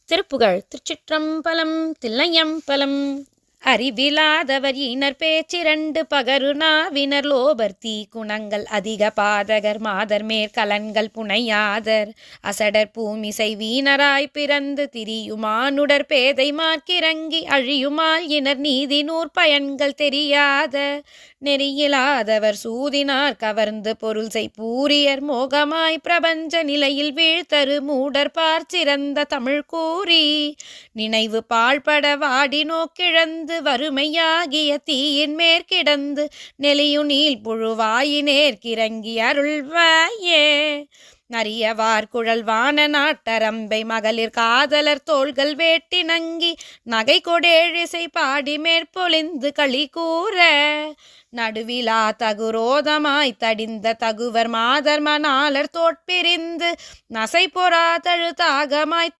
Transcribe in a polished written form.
திருப்புகழ். திருச்சிற்றம்பலம். Thillaiambalam. அறிவிலாதவர் ஈனர் பேச்சிரண்டு பகருநாவினர் lobar தீ குணங்கள் அதிக பாதகர் மாதர் மேற்கலன்கள் புனையாதர் அசடர் பூமிசை வீணராய் பிறந்து திரியுமானுடர் பேதை மார்க்கிறங்கி அழியுமால் இனர் நீதி நூற் பயன்கள் தெரியாத நெறியிலாதவர் சூதினார் கவர்ந்து பொருள் செய் பூரியர் மோகமாய் பிரபஞ்ச நிலையில் வீழ்த்தரு மூடர் பார்ச்சிறந்த தமிழ் கூறி நினைவு பாழ்பட வாடி நோக்கிழந்து வறுமையாகிய தீயின் மேற்கிடந்து நெலியு நீள் புழுவாயினேற்கிறங்கி அருள்வாயே நரியவார் குழல் வான நாட்டரம்பை மகளிர் காதலர் தோள்கள் வேட்டி நங்கி நகை கொடேழிசை பாடி மேற்பொழிந்து களி கூற நடுவிலா தகுரோதமாய் தடிந்த தகுவர் மாதர் மணாலர் தோற்பிரிந்து நசை பொறா தழு தாகமாய்